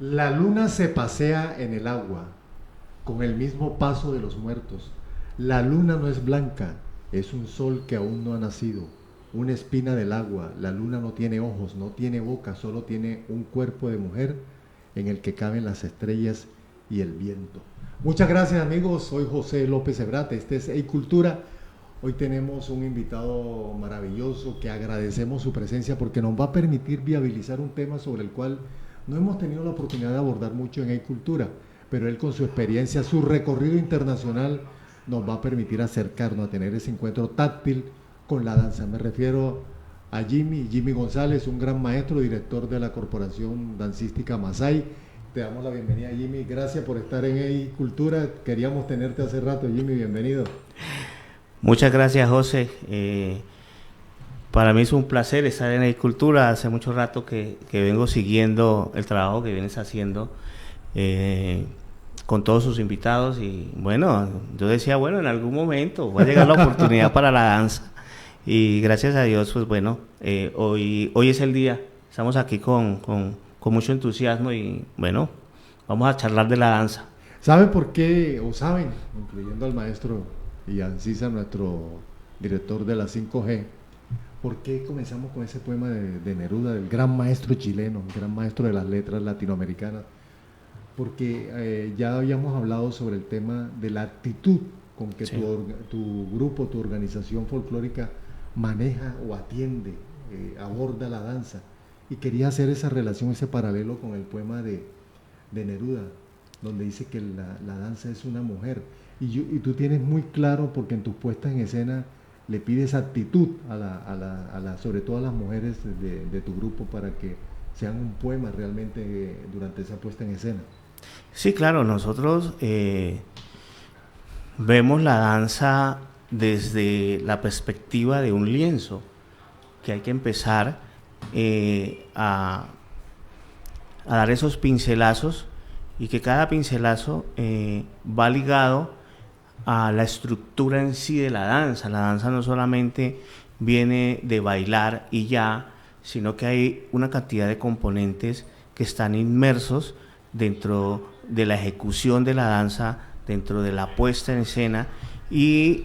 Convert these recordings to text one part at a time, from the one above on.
La luna se pasea en el agua, con el mismo paso de los muertos. La luna no es blanca, es un sol que aún no ha nacido, una espina del agua. La luna no tiene ojos, no tiene boca, solo tiene un cuerpo de mujer en el que caben las estrellas y el viento. Muchas gracias, amigos, soy José López Ebrate, este es Hey Cultura. Hoy tenemos un invitado maravilloso que agradecemos su presencia porque nos va a permitir viabilizar un tema sobre el cual no hemos tenido la oportunidad de abordar mucho en Hey Cultura, pero él con su experiencia, su recorrido internacional, nos va a permitir acercarnos a tener ese encuentro táctil con la danza. Me refiero a Jimmy González, un gran maestro, director de la Corporación Dancística Masai. Te damos la bienvenida, Jimmy. Gracias por estar en Hey Cultura. Queríamos tenerte hace rato, Jimmy. Bienvenido. Muchas gracias, José. Para mí es un placer estar en Hey Cultura. Hace mucho rato que vengo siguiendo el trabajo que vienes haciendo con todos sus invitados y bueno, yo decía, bueno, en algún momento va a llegar la oportunidad para la danza y gracias a Dios, pues bueno, hoy es el día. Estamos aquí con mucho entusiasmo y bueno, vamos a charlar de la danza. ¿Saben por qué? O saben, incluyendo al maestro Ian Sisa, nuestro director de la 5G, ¿por qué comenzamos con ese poema de Neruda, del gran maestro chileno, el gran maestro de las letras latinoamericanas? Porque ya habíamos hablado sobre el tema de la actitud con que sí, tu grupo, tu organización folclórica maneja o atiende, aborda la danza. Y quería hacer esa relación, ese paralelo con el poema de Neruda, donde dice que la danza es una mujer. Y tú tienes muy claro, porque en tus puestas en escena le pides actitud sobre todo a las mujeres de tu grupo para que sean un poema realmente durante esa puesta en escena. Sí, claro, nosotros vemos la danza desde la perspectiva de un lienzo, que hay que empezar a dar esos pincelazos y que cada pincelazo va ligado a la estructura en sí de la danza. La danza no solamente viene de bailar y ya, sino que hay una cantidad de componentes que están inmersos dentro de la ejecución de la danza, dentro de la puesta en escena y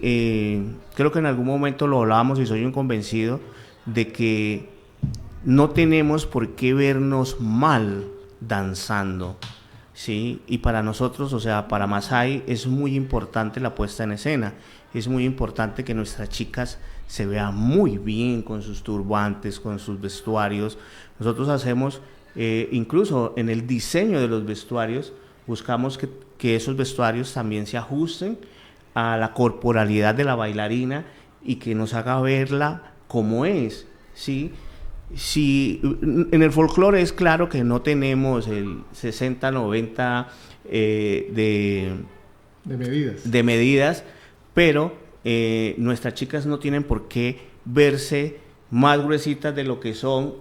creo que en algún momento lo hablábamos y soy un convencido de que no tenemos por qué vernos mal danzando, ¿sí? Y para nosotros, o sea, para Masai es muy importante la puesta en escena, es muy importante que nuestras chicas se vean muy bien con sus turbantes, con sus vestuarios. Nosotros hacemos, incluso en el diseño de los vestuarios, buscamos que esos vestuarios también se ajusten a la corporalidad de la bailarina y que nos haga verla como es, ¿sí? Si en el folclore es claro que no tenemos el 60-90 de medidas, pero nuestras chicas no tienen por qué verse más gruesitas de lo que son,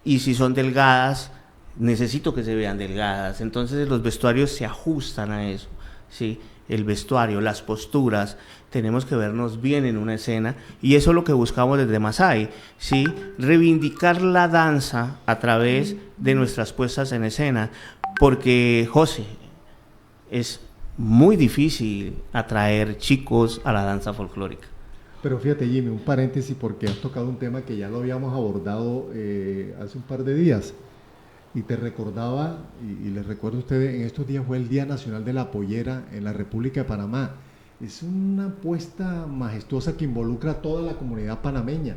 y si son delgadas necesito que se vean delgadas. Entonces los vestuarios se ajustan a eso, ¿sí? El vestuario, las posturas, tenemos que vernos bien en una escena y eso es lo que buscamos desde Masai, ¿sí? Reivindicar la danza a través de nuestras puestas en escena, porque, José, es muy difícil atraer chicos a la danza folclórica. Pero fíjate, Jimmy, un paréntesis porque has tocado un tema que ya lo habíamos abordado hace un par de días. Y te recordaba, y les recuerdo a ustedes, en estos días fue el Día Nacional de la Pollera en la República de Panamá. Es una puesta majestuosa que involucra a toda la comunidad panameña.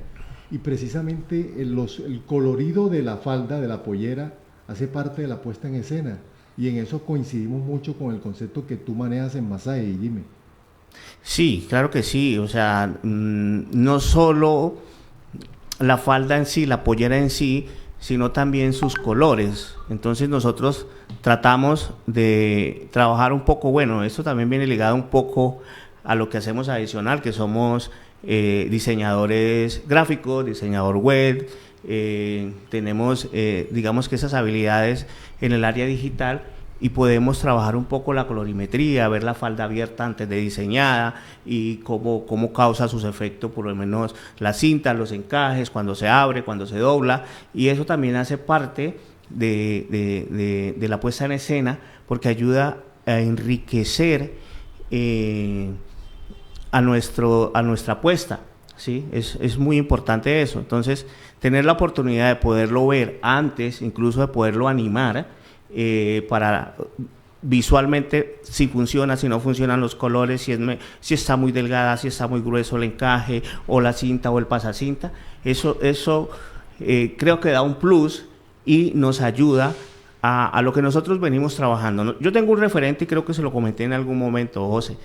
Y precisamente el colorido de la falda, de la pollera, hace parte de la puesta en escena. Y en eso coincidimos mucho con el concepto que tú manejas en Masaya, Jimmy. Sí, claro que sí. O sea, no solo la falda en sí, la pollera en sí, sino también sus colores. Entonces nosotros tratamos de trabajar un poco, bueno, esto también viene ligado un poco a lo que hacemos adicional, que somos diseñadores gráficos, diseñador web, tenemos, digamos que esas habilidades en el área digital y podemos trabajar un poco la colorimetría, ver la falda abierta antes de diseñada y cómo causa sus efectos, por lo menos la cinta, los encajes, cuando se abre, cuando se dobla, y eso también hace parte de la puesta en escena porque ayuda a enriquecer a nuestra apuesta, ¿sí? Es muy importante eso. Entonces, tener la oportunidad de poderlo ver antes, incluso de poderlo animar, para visualmente si funciona, si no funcionan los colores, si está muy delgada, si está muy grueso el encaje, o la cinta o el pasacinta, eso creo que da un plus y nos ayuda a lo que nosotros venimos trabajando. Yo tengo un referente y creo que se lo comenté en algún momento, José.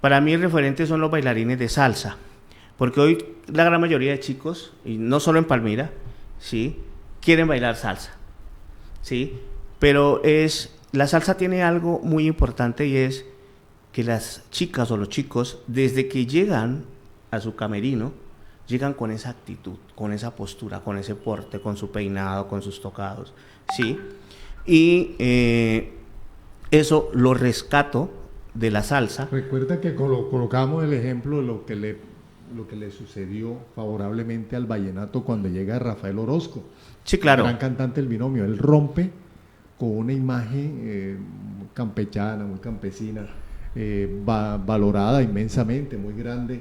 Para mí el referente son los bailarines de salsa, porque hoy la gran mayoría de chicos, y no solo en Palmira, ¿sí?, quieren bailar salsa, ¿sí? Pero la salsa tiene algo muy importante y es que las chicas o los chicos, desde que llegan a su camerino, llegan con esa actitud, con esa postura, con ese porte, con su peinado, con sus tocados, ¿sí? Y eso lo rescato de la salsa. Recuerda que colocamos el ejemplo de lo que le sucedió favorablemente al vallenato cuando llega Rafael Orozco. Sí, claro. Gran cantante del binomio. Él rompe con una imagen campechana, muy campesina, valorada inmensamente, muy grande,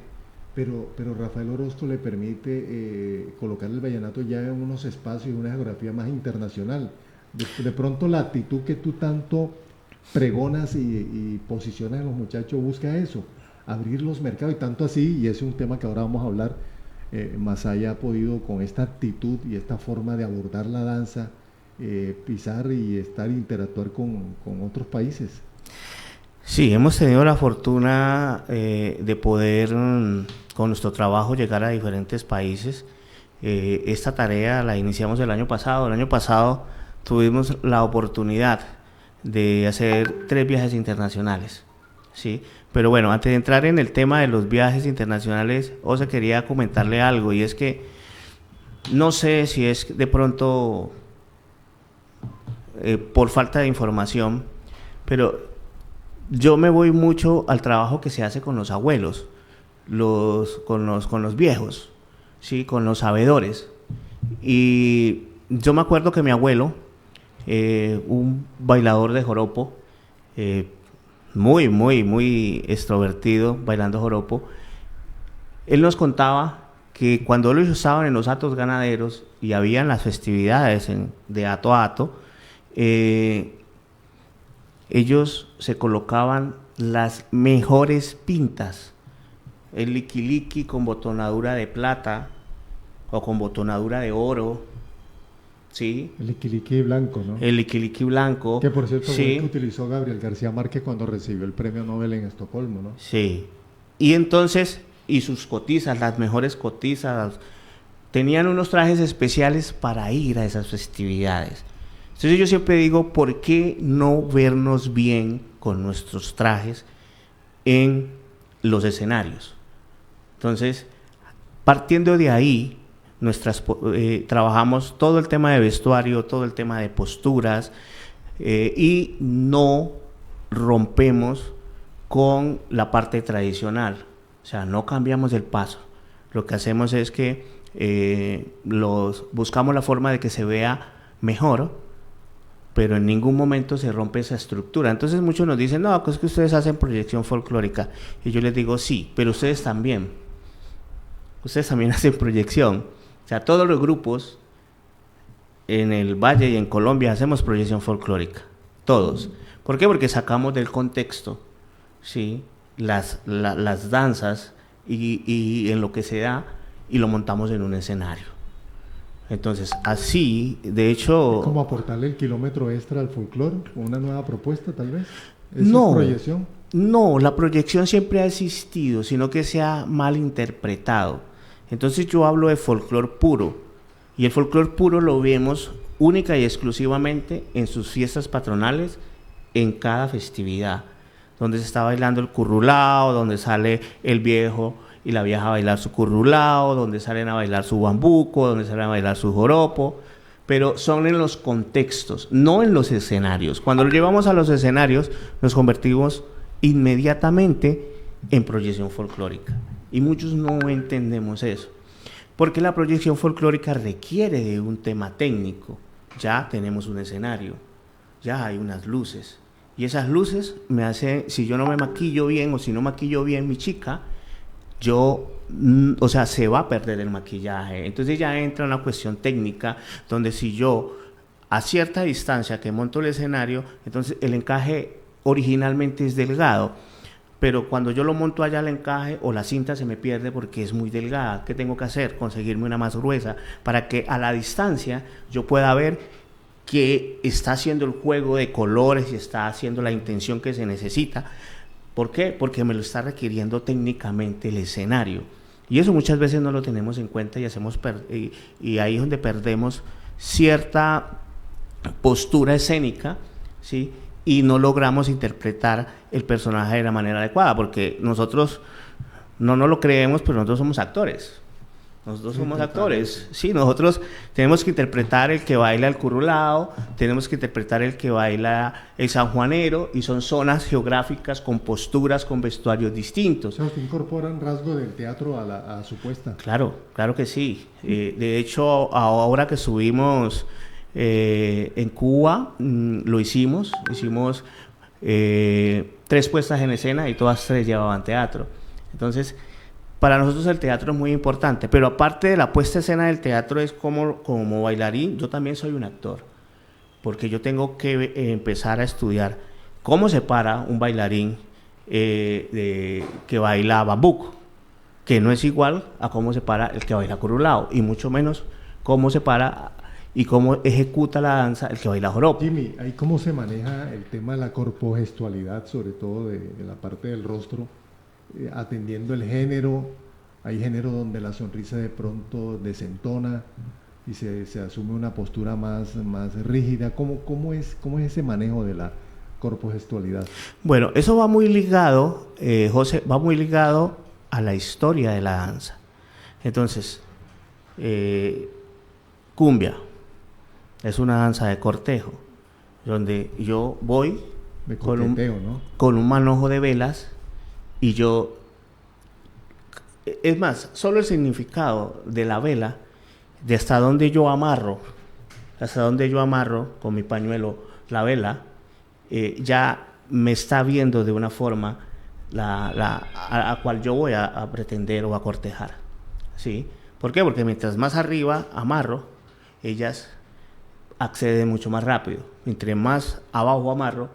pero Rafael Orozco le permite colocar el vallenato ya en unos espacios y una geografía más internacional. De pronto la actitud que tú tanto pregonas y posicionas en los muchachos busca eso, abrir los mercados, y tanto así, y ese es un tema que ahora vamos a hablar, Masaya ha podido con esta actitud y esta forma de abordar la danza, pisar y interactuar con otros países. Sí, hemos tenido la fortuna de poder con nuestro trabajo llegar a diferentes países. Esta tarea la iniciamos el año pasado. El año pasado tuvimos la oportunidad de hacer 3 viajes internacionales, ¿sí? Pero bueno, antes de entrar en el tema de los viajes internacionales, José, quería comentarle algo, y es que no sé si es de pronto por falta de información, pero yo me voy mucho al trabajo que se hace con los abuelos, con los viejos, ¿sí?, con los sabedores. Y yo me acuerdo que mi abuelo, un bailador de joropo, muy, muy, muy extrovertido, bailando joropo, él nos contaba que cuando ellos estaban en los atos ganaderos y habían las festividades de ato a ato, ellos se colocaban las mejores pintas, el liquiliqui con botonadura de plata o con botonadura de oro, ¿sí? El liquiliqui blanco, ¿no? El liquiliqui blanco. Que por cierto sí, fue el que utilizó Gabriel García Márquez cuando recibió el premio Nobel en Estocolmo, ¿no? Sí. Y entonces, y sus cotizas, las mejores cotizas, tenían unos trajes especiales para ir a esas festividades. Entonces yo siempre digo, ¿por qué no vernos bien con nuestros trajes en los escenarios? Entonces, partiendo de ahí, trabajamos todo el tema de vestuario, todo el tema de posturas, y no rompemos con la parte tradicional. O sea, no cambiamos el paso. Lo que hacemos es que buscamos la forma de que se vea mejor, pero en ningún momento se rompe esa estructura. Entonces muchos nos dicen, no, es que ustedes hacen proyección folclórica. Y yo les digo, sí, pero ustedes también. Ustedes también hacen proyección. O sea, todos los grupos en el Valle y en Colombia hacemos proyección folclórica. Todos. ¿Por qué? Porque sacamos del contexto, ¿sí?, las danzas y en lo que se da, y lo montamos en un escenario. Entonces, así, de hecho... ¿Cómo aportarle el kilómetro extra al folclore? ¿Una nueva propuesta, tal vez? No, ¿Es proyección? no, la proyección siempre ha existido, sino que se ha mal interpretado. Entonces yo hablo de folclore puro, y el folclore puro lo vemos única y exclusivamente en sus fiestas patronales, en cada festividad, donde se está bailando el currulao, donde sale el viejo y la vieja a bailar su currulao, donde salen a bailar su bambuco, donde salen a bailar su joropo, pero son en los contextos, no en los escenarios. Cuando lo llevamos a los escenarios, nos convertimos inmediatamente en proyección folclórica, y muchos no entendemos eso, porque la proyección folclórica requiere de un tema técnico. Ya tenemos un escenario, ya hay unas luces, y esas luces me hacen, si yo no me maquillo bien o si no maquillo bien mi chica, yo, o sea, se va a perder el maquillaje. Entonces ya entra una cuestión técnica, donde si yo a cierta distancia que monto el escenario, entonces el encaje originalmente es delgado, pero cuando yo lo monto allá el encaje o la cinta se me pierde porque es muy delgada. ¿Qué tengo que hacer? Conseguirme una más gruesa para que a la distancia yo pueda ver que está haciendo el juego de colores y está haciendo la intención que se necesita. ¿Por qué? Porque me lo está requiriendo técnicamente el escenario. Y eso muchas veces no lo tenemos en cuenta y y ahí es donde perdemos cierta postura escénica, ¿sí? Y no logramos interpretar el personaje de la manera adecuada, porque nosotros no nos lo creemos, pero nosotros somos actores. Nosotros somos actores, sí, nosotros tenemos que interpretar el que baila el currulao, tenemos que interpretar el que baila el sanjuanero, y son zonas geográficas con posturas, con vestuarios distintos. O sea, ¿usted incorporan rasgos del teatro a su puesta? Claro, claro que sí. De hecho, ahora que subimos en Cuba, lo hicimos 3 puestas en escena y todas 3 llevaban teatro. Entonces, para nosotros el teatro es muy importante, pero aparte de la puesta en escena del teatro, es como bailarín, yo también soy un actor, porque yo tengo que empezar a estudiar cómo se para un bailarín que baila bambuco, que no es igual a cómo se para el que baila currulao, y mucho menos cómo se para y cómo ejecuta la danza el que baila joropo. Jimmy, ¿ahí cómo se maneja el tema de la corpogestualidad, sobre todo de la parte del rostro? Atendiendo el género, hay género donde la sonrisa de pronto desentona y se asume una postura más rígida. ¿Cómo es ese manejo de la corpogestualidad? Bueno, eso va muy ligado, José, va muy ligado a la historia de la danza. Entonces, cumbia es una danza de cortejo, donde yo voy de coqueteo, ¿no? Con un manojo de velas. Y yo, es más, solo el significado de la vela, de hasta donde yo amarro con mi pañuelo la vela, ya me está viendo de una forma a cual yo voy a pretender o a cortejar, ¿sí? ¿Por qué? Porque mientras más arriba amarro, ellas acceden mucho más rápido. Mientras más abajo amarro,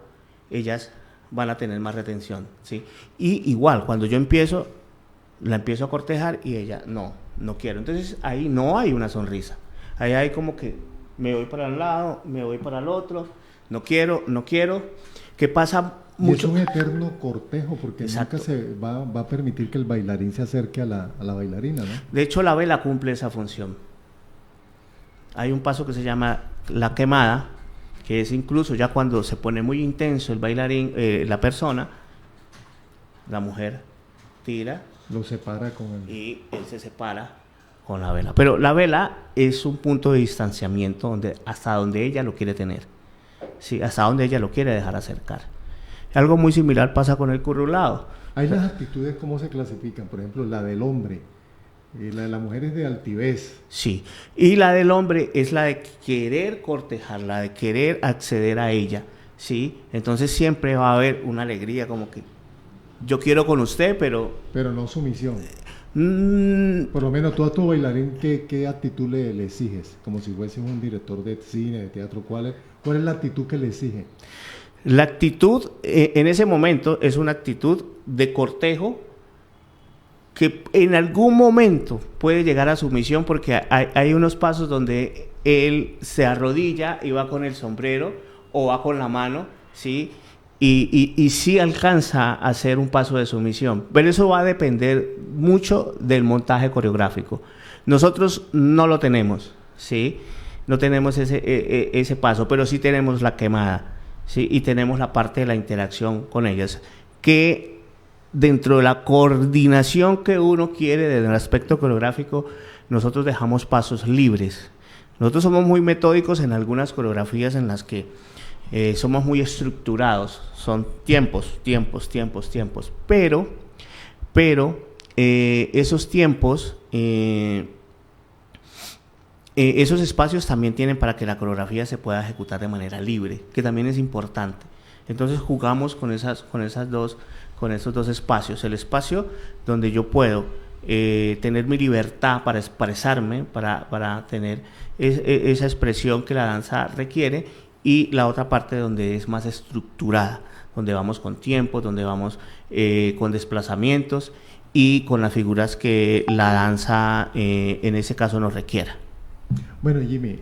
ellas van a tener más retención, ¿sí? Y igual, cuando yo la empiezo a cortejar y ella, no quiero. Entonces, ahí no hay una sonrisa. Ahí hay como que me voy para un lado, me voy para el otro, no quiero. ¿Qué pasa? Mucho. Es un eterno cortejo, porque Exacto. nunca se va a permitir que el bailarín se acerque a la bailarina, ¿no? De hecho, la vela cumple esa función. Hay un paso que se llama la quemada, que es incluso ya cuando se pone muy intenso el bailarín, la persona, la mujer tira, lo separa con y él se separa con la vela. Pero la vela es un punto de distanciamiento hasta donde ella lo quiere tener, sí, hasta donde ella lo quiere dejar acercar. Algo muy similar pasa con el currulao. Hay las actitudes, ¿cómo se clasifican? Por ejemplo, la del hombre. La de la mujer es de altivez. Sí, y la del hombre es la de querer cortejar, la de querer acceder a ella, ¿sí? Entonces siempre va a haber una alegría, como que yo quiero con usted, pero no sumisión. Por lo menos tú a tu bailarín, ¿qué actitud le exiges? Como si fueses un director de cine, de teatro. ¿Cuál es la actitud que le exige? La actitud en ese momento es una actitud de cortejo que en algún momento puede llegar a sumisión, porque hay unos pasos donde él se arrodilla y va con el sombrero o va con la mano, ¿sí? Y sí alcanza a hacer un paso de sumisión, pero eso va a depender mucho del montaje coreográfico. Nosotros no lo tenemos, ¿sí? No tenemos ese paso, pero sí tenemos la quemada, ¿sí? Y tenemos la parte de la interacción con ellas, que dentro de la coordinación que uno quiere desde el aspecto coreográfico, nosotros dejamos pasos libres. Nosotros somos muy metódicos en algunas coreografías en las que somos muy estructurados, son tiempos, pero esos tiempos, esos espacios también tienen para que la coreografía se pueda ejecutar de manera libre, que también es importante. Entonces jugamos con esos dos espacios, el espacio donde yo puedo tener mi libertad para expresarme, para tener esa expresión que la danza requiere, y la otra parte donde es más estructurada, donde vamos con tiempo, donde vamos con desplazamientos y con las figuras que la danza en ese caso nos requiera. Bueno, Jimmy,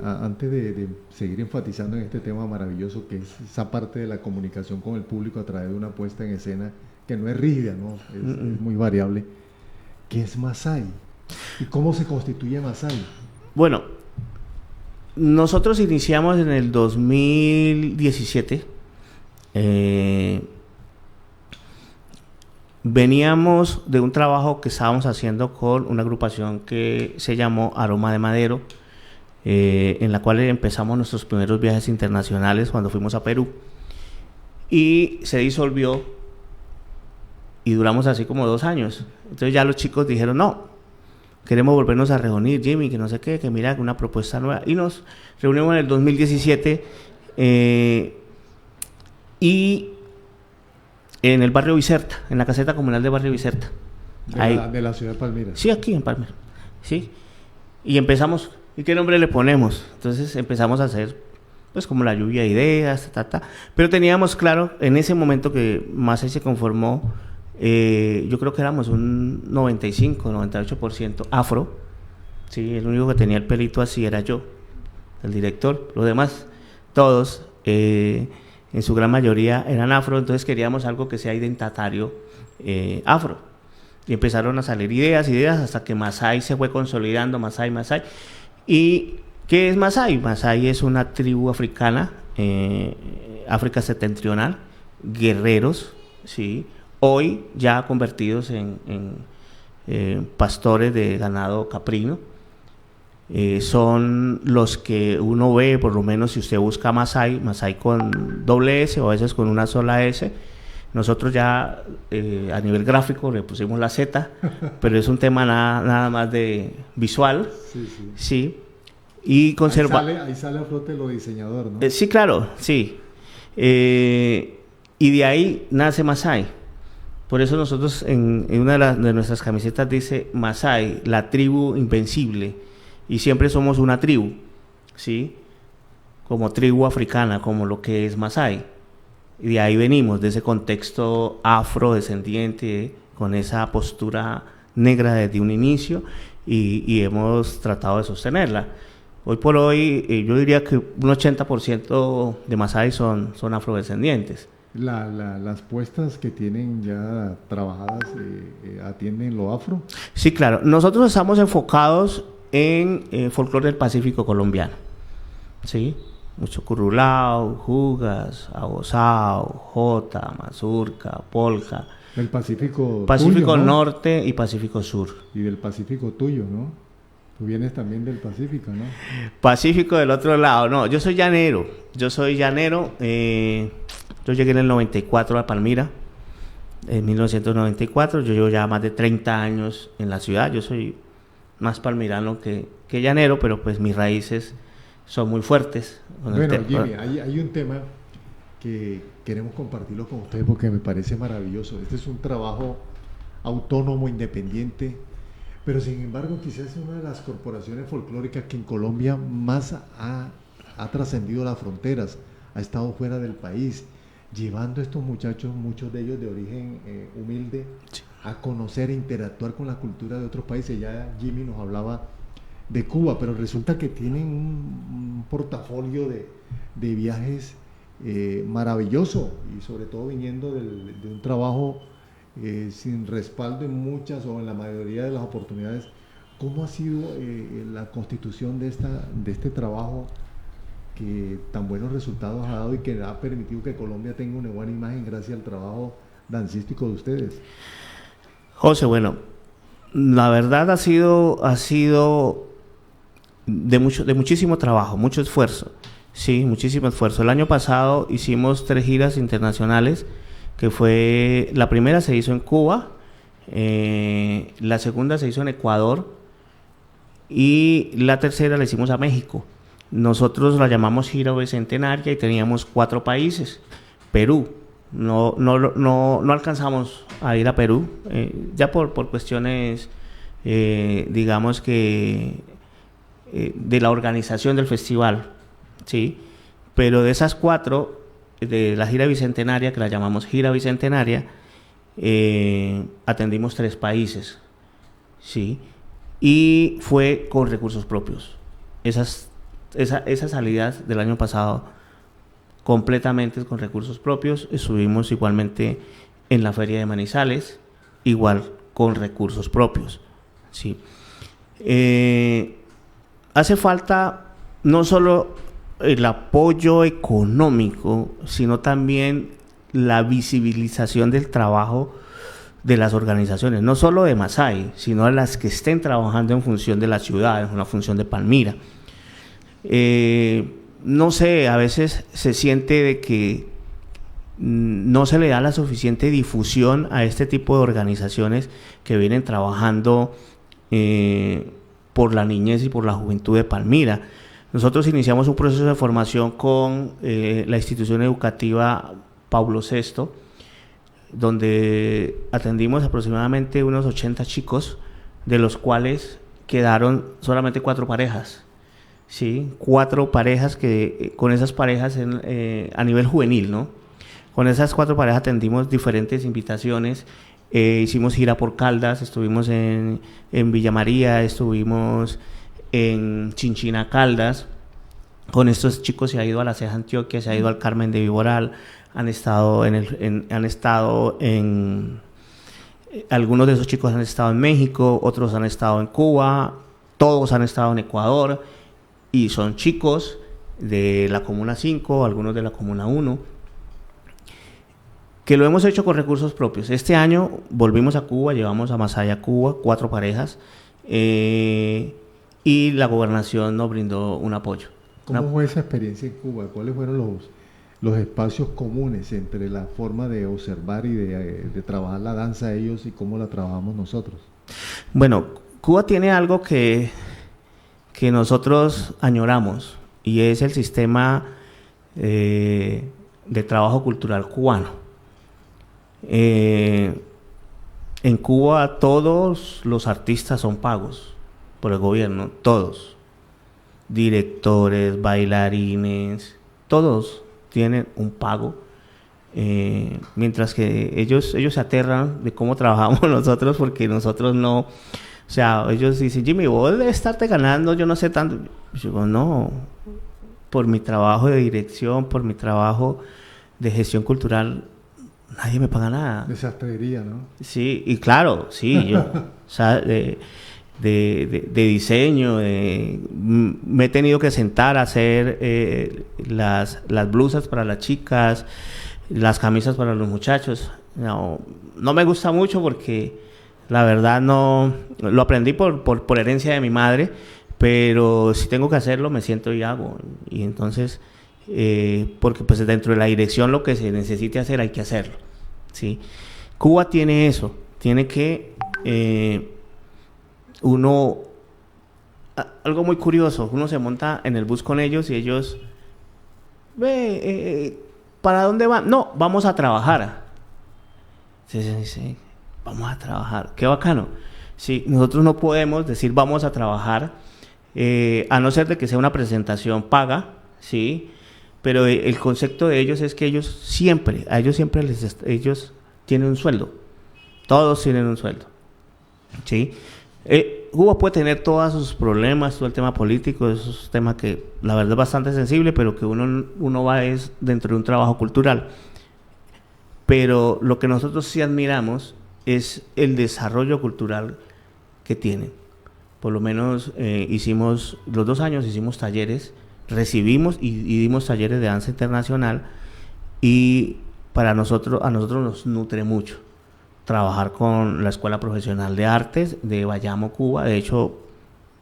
antes de seguir enfatizando en este tema maravilloso que es esa parte de la comunicación con el público a través de una puesta en escena que no es rígida, ¿no? Es muy variable. ¿Qué es Masai? ¿Y cómo se constituye Masai? Bueno, nosotros iniciamos en el 2017. Veníamos de un trabajo que estábamos haciendo con una agrupación que se llamó Aroma de Madero, en la cual empezamos nuestros primeros viajes internacionales cuando fuimos a Perú, y se disolvió y duramos así como 2 años. Entonces ya los chicos dijeron, no, queremos volvernos a reunir, Jimmy, que no sé qué, que mira, una propuesta nueva, y nos reunimos en el 2017 y en el barrio Bicerta, en la caseta comunal de barrio Bicerta. De la ciudad de Palmira. Sí, aquí en Palmira. Sí. Y empezamos, ¿y qué nombre le ponemos? Entonces empezamos a hacer, pues como la lluvia de ideas, pero teníamos claro en ese momento que Masai se conformó, yo creo que éramos un 95, 98% afro. Sí, el único que tenía el pelito así era yo, el director. Los demás, todos, en su gran mayoría eran afro, entonces queríamos algo que sea identitario afro. Y empezaron a salir ideas hasta que Masai se fue consolidando, Masai. ¿Y qué es Masai? Masai es una tribu africana, África septentrional, guerreros, ¿sí? Hoy ya convertidos en pastores de ganado caprino. Son los que uno ve, por lo menos si usted busca Masai con doble S o a veces con una sola S. Nosotros ya a nivel gráfico le pusimos la Z, pero es un tema nada más de visual. Sí. Y conserva... Ahí sale a flote lo diseñador, ¿no? Sí, claro, sí. Y de ahí nace Masai. Por eso nosotros en una de nuestras camisetas dice Masai, la tribu invencible. Y siempre somos una tribu, ¿sí? Como tribu africana, como lo que es Masai. Y de ahí venimos, de ese contexto afrodescendiente, con esa postura negra desde un inicio, y hemos tratado de sostenerla. Hoy por hoy, yo diría que un 80% de Masai son afrodescendientes. Las puestas que tienen ya trabajadas atienden lo afro. Sí, claro. Nosotros estamos enfocados en folclore del Pacífico colombiano. ¿Sí? Mucho currulao, jugas, abozao, jota, mazurca, polka. Del Pacífico Pacífico tuyo, ¿no? Norte y Pacífico Sur. Y del Pacífico tuyo, ¿no? Tú vienes también del Pacífico, ¿no? Pacífico del otro lado. No, yo soy llanero. Yo llegué en el 94 a Palmira, en 1994. Yo llevo ya más de 30 años en la ciudad. Yo soy más palmirano que llanero, pero pues mis raíces son muy fuertes. Bueno, Jimmy, hay un tema que queremos compartirlo con ustedes porque me parece maravilloso. Este es un trabajo autónomo, independiente, pero sin embargo quizás es una de las corporaciones folclóricas que en Colombia más ha trascendido las fronteras, ha estado fuera del país, llevando a estos muchachos, muchos de ellos de origen humilde, a conocer e interactuar con la cultura de otros países. Ya Jimmy nos hablaba de Cuba, pero resulta que tienen un portafolio de viajes maravilloso, y sobre todo viniendo de un trabajo sin respaldo en muchas o en la mayoría de las oportunidades. ¿Cómo ha sido la constitución de este trabajo que tan buenos resultados ha dado y que ha permitido que Colombia tenga una buena imagen gracias al trabajo dancístico de ustedes? José, bueno, la verdad ha sido de muchísimo trabajo, mucho esfuerzo, sí, muchísimo esfuerzo. El año pasado hicimos 3 giras internacionales, que fue, la primera se hizo en Cuba, la segunda se hizo en Ecuador y la tercera la hicimos a México. Nosotros la llamamos gira bicentenaria y teníamos 4 países. Perú, no alcanzamos a ir a Perú, ya por cuestiones, digamos que de la organización del festival, ¿sí? Pero de esas 4, de la gira bicentenaria, que la llamamos gira bicentenaria, atendimos 3 países, ¿sí? Y fue con recursos propios. Esas salidas del año pasado completamente con recursos propios. Estuvimos igualmente en la Feria de Manizales, igual con recursos propios, ¿sí? Hace falta no solo el apoyo económico, sino también la visibilización del trabajo de las organizaciones, no solo de Masái, sino de las que estén trabajando en función de la ciudad, en una función de Palmira. No sé, a veces se siente de que no se le da la suficiente difusión a este tipo de organizaciones que vienen trabajando por la niñez y por la juventud de Palmira. Nosotros iniciamos un proceso de formación con la institución educativa Paulo VI, donde atendimos aproximadamente unos 80 chicos, de los cuales quedaron solamente 4 parejas, ¿sí? 4 parejas que con esas parejas a nivel juvenil, ¿no? Con esas 4 parejas atendimos diferentes invitaciones. Hicimos gira por Caldas, estuvimos en Villa María, estuvimos en Chinchina, Caldas. Con estos chicos se ha ido a la Ceja, Antioquia, se ha ido al Carmen de Viboral, algunos de esos chicos han estado en México, otros han estado en Cuba, todos han estado en Ecuador, y son chicos de la Comuna 5, algunos de la Comuna 1, que lo hemos hecho con recursos propios. Este año volvimos a Cuba, llevamos a Masái a Cuba, 4 parejas, y la gobernación nos brindó un apoyo. ¿Cómo fue esa experiencia en Cuba? ¿Cuáles fueron los espacios comunes entre la forma de observar y de trabajar la danza de ellos y cómo la trabajamos nosotros? Bueno, Cuba tiene algo que nosotros añoramos, y es el sistema de trabajo cultural cubano. En Cuba todos los artistas son pagos por el gobierno, todos, directores, bailarines, todos tienen un pago, mientras que ellos se aterran de cómo trabajamos nosotros, porque nosotros no, o sea, ellos dicen, Jimmy, vos debes estarte ganando, yo no sé tanto. Yo digo, no, por mi trabajo de dirección, por mi trabajo de gestión cultural, nadie me paga nada. Desastrería, ¿no? Sí, y claro, sí, yo, o sea, de diseño, me he tenido que sentar a hacer las blusas para las chicas, las camisas para los muchachos. No me gusta mucho porque la verdad no, lo aprendí por herencia de mi madre, pero si tengo que hacerlo me siento y hago. Y entonces, porque pues dentro de la dirección lo que se necesite hacer hay que hacerlo, ¿sí? Cuba tiene eso, tiene que algo muy curioso, uno se monta en el bus con ellos y ellos, ¿para dónde van? No, vamos a trabajar. Sí, vamos a trabajar, qué bacano. Sí, nosotros no podemos decir vamos a trabajar, a no ser de que sea una presentación paga, sí, pero el concepto de ellos es que ellos tienen un sueldo, Todos tienen un sueldo. ¿Sí? Cuba puede tener todos sus problemas, todo el tema político, es un tema que la verdad es bastante sensible, pero que uno va es dentro de un trabajo cultural. Pero lo que nosotros sí admiramos es el desarrollo cultural que tienen. Por lo menos los 2 años hicimos talleres, recibimos y dimos talleres de danza internacional, y a nosotros nos nutre mucho trabajar con la Escuela Profesional de Artes de Bayamo, Cuba. De hecho,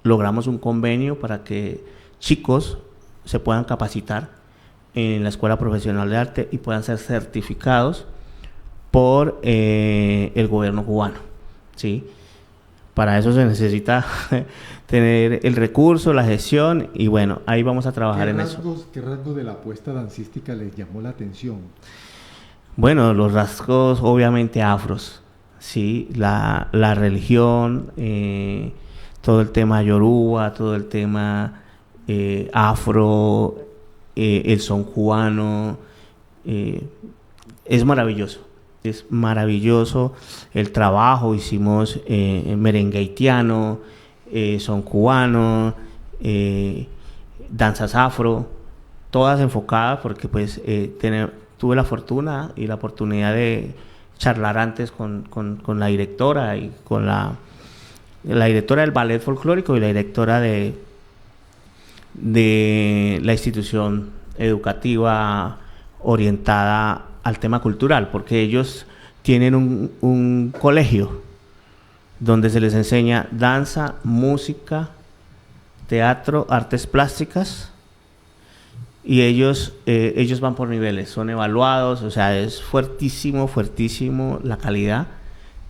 logramos un convenio para que chicos se puedan capacitar en la Escuela Profesional de Arte y puedan ser certificados por el gobierno cubano, ¿sí? Para eso se necesita tener el recurso, la gestión, y bueno, ahí vamos a trabajar en eso. ¿Qué rasgos de la apuesta dancística les llamó la atención? Bueno, los rasgos obviamente afros, ¿sí? La religión, todo el tema yoruba, todo el tema afro, el son cubano, es maravilloso. Es maravilloso el trabajo. Hicimos merengue haitiano, son cubano, danzas afro, todas enfocadas porque pues tuve la fortuna y la oportunidad de charlar antes con la directora y con la directora del ballet folclórico y la directora de la institución educativa orientada al tema cultural, porque ellos tienen un colegio donde se les enseña danza, música, teatro, artes plásticas, y ellos van por niveles, son evaluados, o sea, es fuertísimo la calidad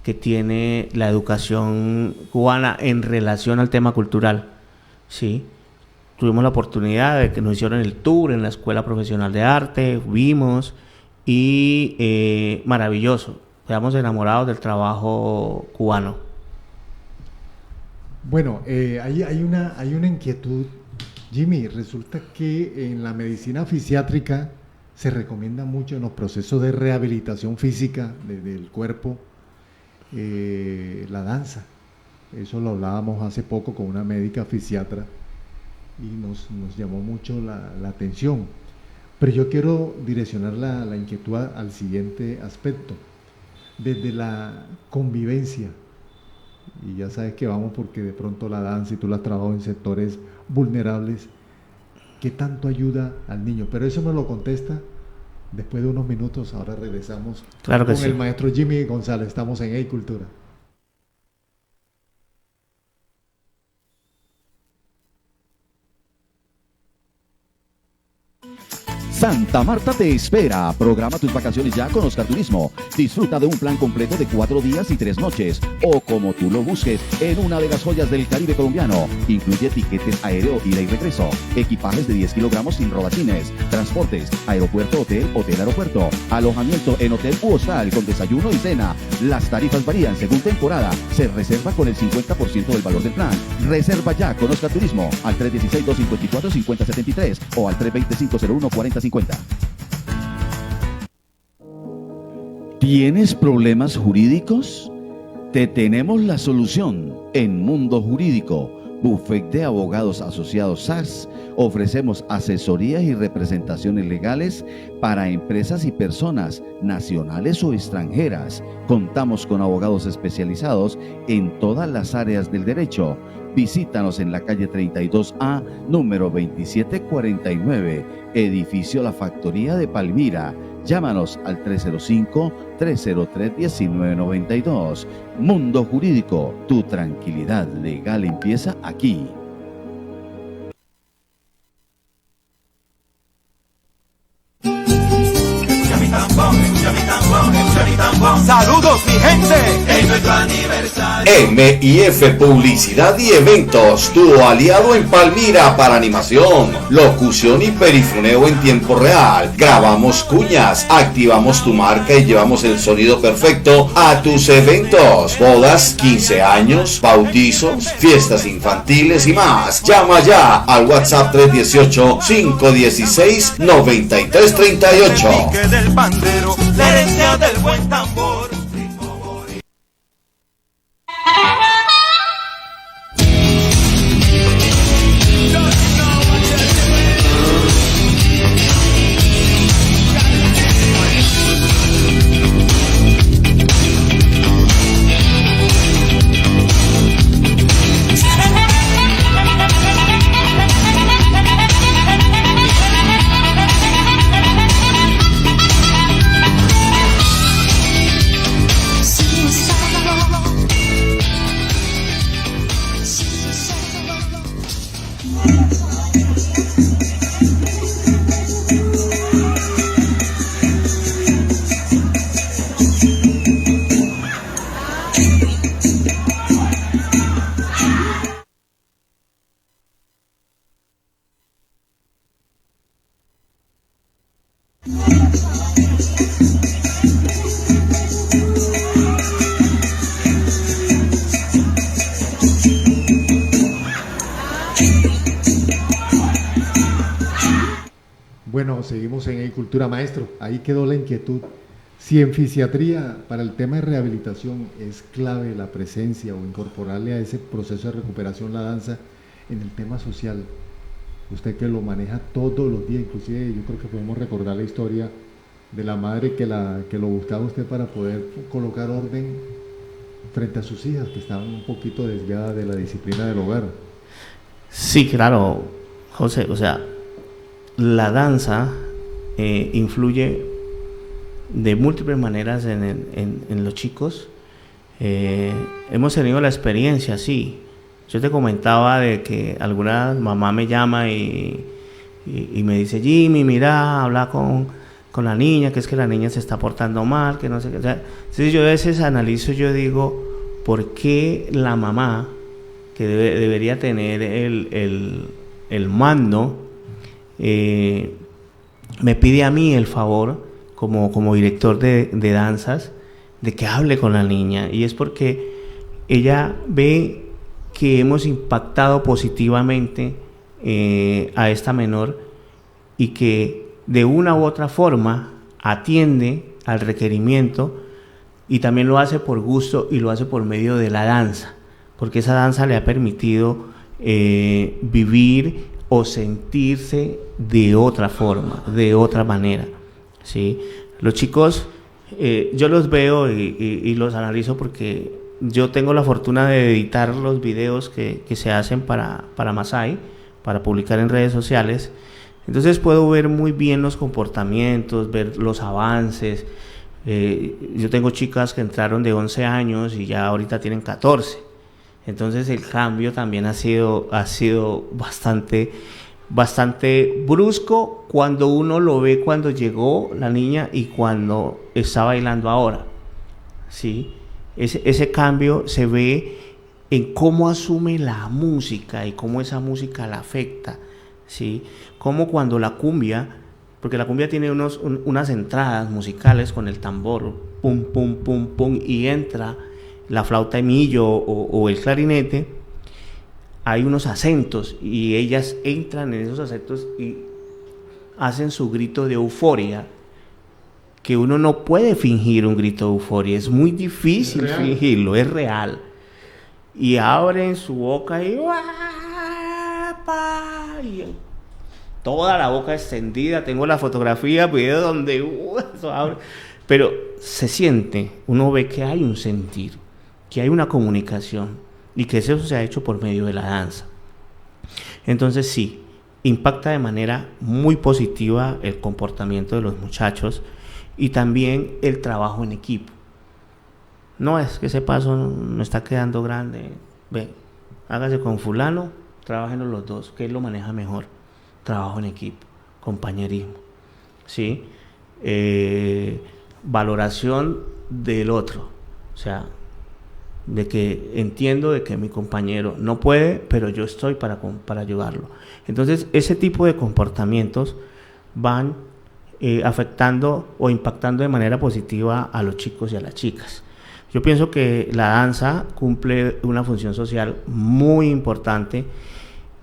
que tiene la educación cubana en relación al tema cultural, ¿sí? Tuvimos la oportunidad de que nos hicieron el tour en la Escuela Profesional de Arte, vimos, y maravilloso, quedamos enamorados del trabajo cubano. Bueno, hay una inquietud, Jimmy. Resulta que en la medicina fisiátrica se recomienda mucho en los procesos de rehabilitación física del cuerpo la danza. Eso lo hablábamos hace poco con una médica fisiatra y nos llamó mucho la atención. Pero yo quiero direccionar la inquietud al siguiente aspecto. Desde la convivencia, y ya sabes que vamos porque de pronto la danza y tú la has trabajado en sectores vulnerables, ¿qué tanto ayuda al niño? Pero eso me lo contesta después de unos minutos. Ahora regresamos con el maestro Jimmy González. Estamos en Hey Cultura. Santa Marta te espera. Programa tus vacaciones ya con Oscar Turismo. Disfruta de un plan completo de 4 días y 3 noches, o como tú lo busques, en una de las joyas del Caribe colombiano. Incluye tiquetes aéreo, ida y regreso, equipajes de 10 kilogramos sin rodatines, transportes, aeropuerto, hotel, aeropuerto, alojamiento en hotel u hostal con desayuno y cena. Las tarifas varían según temporada. Se reserva con el 50% del valor del plan. Reserva ya con Oscar Turismo al 316-254-5073 o al 320-501-4050. ¿Tienes problemas jurídicos? Te tenemos la solución en Mundo Jurídico. Bufete de Abogados Asociados SAS. Ofrecemos asesorías y representaciones legales para empresas y personas nacionales o extranjeras. Contamos con abogados especializados en todas las áreas del derecho. Visítanos en la calle 32A, número 2749, edificio La Factoría de Palmira. Llámanos al 305-303-1992. Mundo Jurídico, tu tranquilidad legal empieza aquí. Saludos mi gente, en nuestro aniversario. MIF Publicidad y Eventos, tu aliado en Palmira para animación, locución y perifoneo en tiempo real. Grabamos cuñas, activamos tu marca y llevamos el sonido perfecto a tus eventos, bodas, 15 años, bautizos, fiestas infantiles y más. Llama ya al WhatsApp 318-516-9338. Del bandero, la herencia del buen tambor. Bueno, seguimos en agricultura, maestro. Ahí quedó la inquietud. Si en fisiatría, para el tema de rehabilitación, es clave la presencia o incorporarle a ese proceso de recuperación la danza, en el tema social, usted que lo maneja todos los días, inclusive yo creo que podemos recordar la historia de la madre que lo buscaba usted para poder colocar orden frente a sus hijas que estaban un poquito desviadas de la disciplina del hogar. Sí, claro, José, o sea, la danza influye de múltiples maneras en los chicos. Hemos tenido la experiencia, sí. Yo te comentaba de que alguna mamá me llama y me dice: Jimmy, mira, habla con la niña, que es que la niña se está portando mal, que no sé qué. O sea, entonces yo a veces analizo, yo digo, ¿por qué la mamá, que debería tener el mando, me pide a mí el favor, como director de danzas, de que hable con la niña? Y es porque ella ve que hemos impactado positivamente a esta menor y que de una u otra forma atiende al requerimiento, y también lo hace por gusto y lo hace por medio de la danza, porque esa danza le ha permitido vivir o sentirse de otra forma, de otra manera, ¿sí? Los chicos, yo los veo y los analizo porque yo tengo la fortuna de editar los videos que se hacen para Masai, para publicar en redes sociales. Entonces puedo ver muy bien los comportamientos, ver los avances. Yo tengo chicas que entraron de 11 años y ya ahorita tienen 14. Entonces el cambio también ha sido bastante brusco cuando uno lo ve cuando llegó la niña y cuando está bailando ahora, ¿sí? Ese cambio se ve en cómo asume la música y cómo esa música la afecta, ¿sí? Como cuando la cumbia, porque la cumbia tiene unas entradas musicales con el tambor, pum, pum, pum, pum, y entra la flauta de millo o el clarinete, hay unos acentos y ellas entran en esos acentos y hacen su grito de euforia, que uno no puede fingir un grito de euforia, es muy difícil fingirlo, es real. Y abren su boca y toda la boca extendida, tengo la fotografía, video donde eso abre, pero se siente, uno ve que hay un sentir, que hay una comunicación y que eso se ha hecho por medio de la danza. Entonces sí, impacta de manera muy positiva el comportamiento de los muchachos y también el trabajo en equipo. No es que ese paso me está quedando grande, ven, hágase con fulano, trabajen los dos, que él lo maneja mejor. Trabajo en equipo, compañerismo, ¿sí? Valoración del otro, o sea, de que entiendo de que mi compañero no puede, pero yo estoy para ayudarlo. Entonces, ese tipo de comportamientos van afectando o impactando de manera positiva a los chicos y a las chicas. Yo pienso que la danza cumple una función social muy importante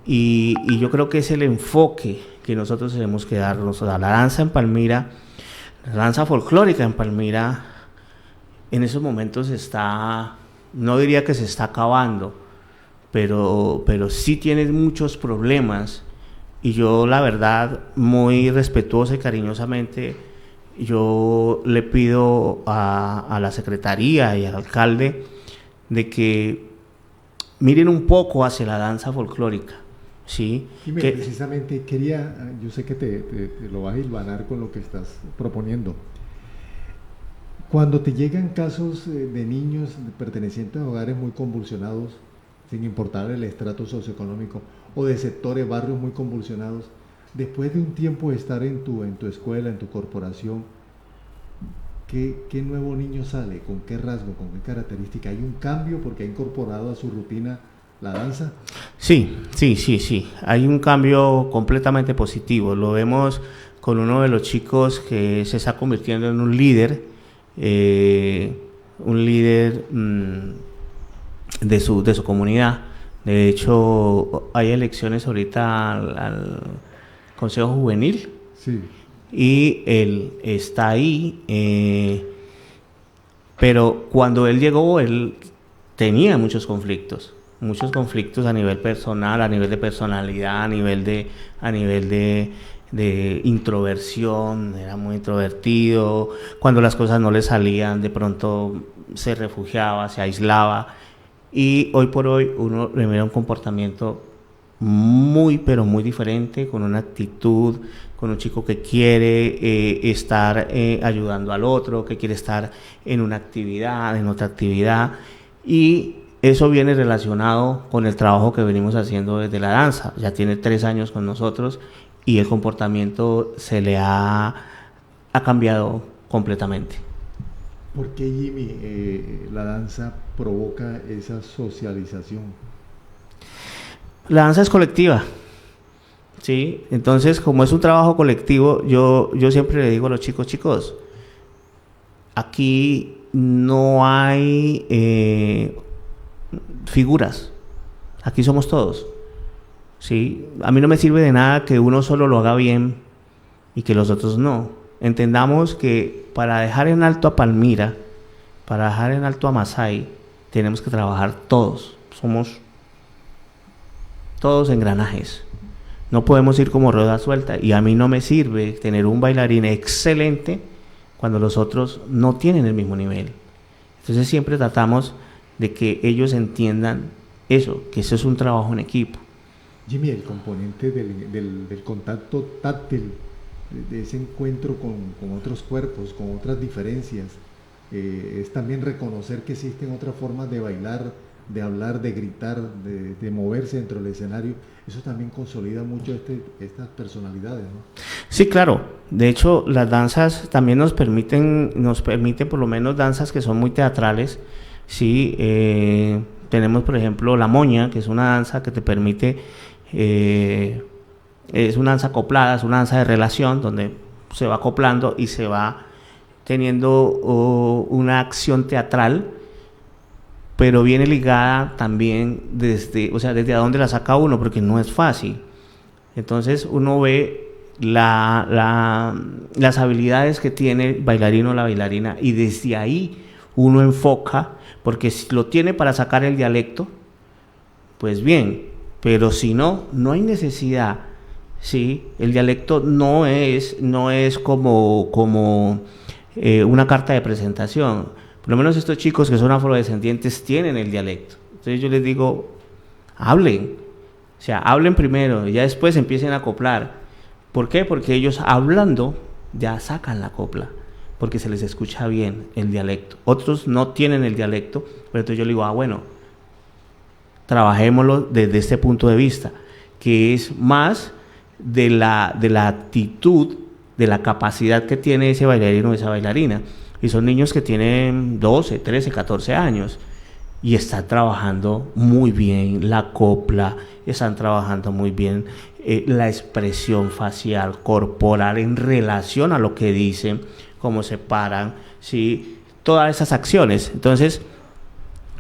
y yo creo que es el enfoque que nosotros tenemos que darnos. O sea, la danza en Palmira, la danza folclórica en Palmira, en esos momentos está, no diría que se está acabando, pero sí tiene muchos problemas. Y yo, la verdad, muy respetuosa y cariñosamente, yo le pido a la secretaría y al alcalde de que miren un poco hacia la danza folclórica, ¿sí? Y precisamente quería, yo sé que te lo vas a hilvanar con lo que estás proponiendo. Cuando te llegan casos de niños pertenecientes a hogares muy convulsionados, sin importar el estrato socioeconómico, o de sectores, barrios muy convulsionados, después de un tiempo de estar en tu escuela, en tu corporación, ¿qué nuevo niño sale? ¿Con qué rasgo? ¿Con qué característica? ¿Hay un cambio porque ha incorporado a su rutina la danza? Sí. Hay un cambio completamente positivo. Lo vemos con uno de los chicos que se está convirtiendo en un líder de su comunidad. De hecho, hay elecciones ahorita al Consejo Juvenil Sí. Y él está ahí, pero cuando él llegó, él tenía muchos conflictos a nivel personal, a nivel de personalidad, a nivel de introversión. Era muy introvertido. Cuando las cosas no le salían, de pronto se refugiaba, se aislaba. Y hoy por hoy uno le mira un comportamiento muy, pero muy diferente, con una actitud, con un chico que quiere estar ayudando al otro, que quiere estar en una actividad, en otra actividad. Y eso viene relacionado con el trabajo que venimos haciendo desde la danza. Ya tiene 3 años con nosotros y el comportamiento se le ha cambiado completamente. ¿Por qué, Jimmy, la danza provoca esa socialización? La danza es colectiva, ¿sí? Entonces, como es un trabajo colectivo, yo siempre le digo a los chicos, aquí no hay figuras, aquí somos todos, ¿sí? A mí no me sirve de nada que uno solo lo haga bien y que los otros no. Entendamos que para dejar en alto a Palmira, para dejar en alto a Masai, tenemos que trabajar todos, somos todos engranajes. No podemos ir como rueda suelta, y a mí no me sirve tener un bailarín excelente cuando los otros no tienen el mismo nivel. Entonces siempre tratamos de que ellos entiendan eso, que eso es un trabajo en equipo. Jimmy, el componente del contacto táctil, de ese encuentro con otros cuerpos, con otras diferencias, es también reconocer que existen otras formas de bailar, de hablar, de gritar, de moverse dentro del escenario. Eso también consolida mucho estas personalidades, ¿no? Sí, claro. De hecho, las danzas también nos permiten por lo menos danzas que son muy teatrales. Sí, tenemos por ejemplo la moña, que es una danza que te permite, es una danza acoplada, es una danza de relación donde se va acoplando y se va teniendo una acción teatral, pero viene ligada también desde a dónde la saca uno, porque no es fácil. Entonces uno ve las habilidades que tiene el bailarín o la bailarina, y desde ahí uno enfoca, porque si lo tiene para sacar el dialecto, pues bien, pero si no hay necesidad, ¿sí? El dialecto no es como una carta de presentación. Por lo menos estos chicos que son afrodescendientes tienen el dialecto. Entonces yo les digo, hablen primero y ya después empiecen a acoplar. ¿Por qué? Porque ellos hablando ya sacan la copla, porque se les escucha bien el dialecto. Otros no tienen el dialecto, pero entonces yo les digo, bueno, trabajémoslo desde este punto de vista, que es más de la actitud, de la capacidad que tiene ese bailarín o esa bailarina. Y son niños que tienen 12, 13, 14 años y están trabajando muy bien la copla, están trabajando muy bien la expresión facial, corporal en relación a lo que dicen, cómo se paran, ¿sí? Todas esas acciones. Entonces,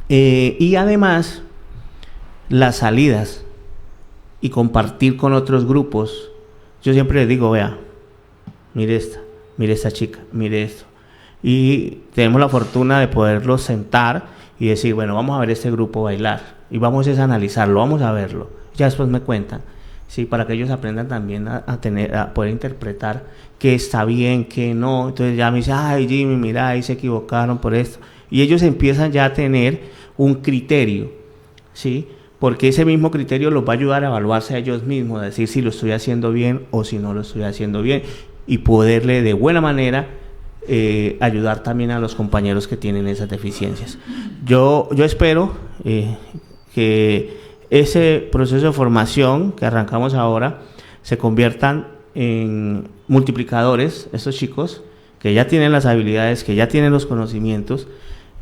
y además las salidas y compartir con otros grupos. Yo siempre les digo, vea, mire esta chica, mire esto. Y tenemos la fortuna de poderlos sentar y decir, bueno, vamos a ver este grupo bailar y vamos a analizarlo, vamos a verlo. Ya después me cuentan, sí, para que ellos aprendan también a poder interpretar qué está bien, qué no. Entonces ya me dicen, ay, Jimmy, mira, ahí se equivocaron por esto. Y ellos empiezan ya a tener un criterio, ¿sí? Porque ese mismo criterio los va a ayudar a evaluarse a ellos mismos, a decir si lo estoy haciendo bien o si no lo estoy haciendo bien, y poderle de buena manera ayudar también a los compañeros que tienen esas deficiencias. Yo espero que ese proceso de formación que arrancamos ahora se conviertan en multiplicadores, estos chicos que ya tienen las habilidades, que ya tienen los conocimientos,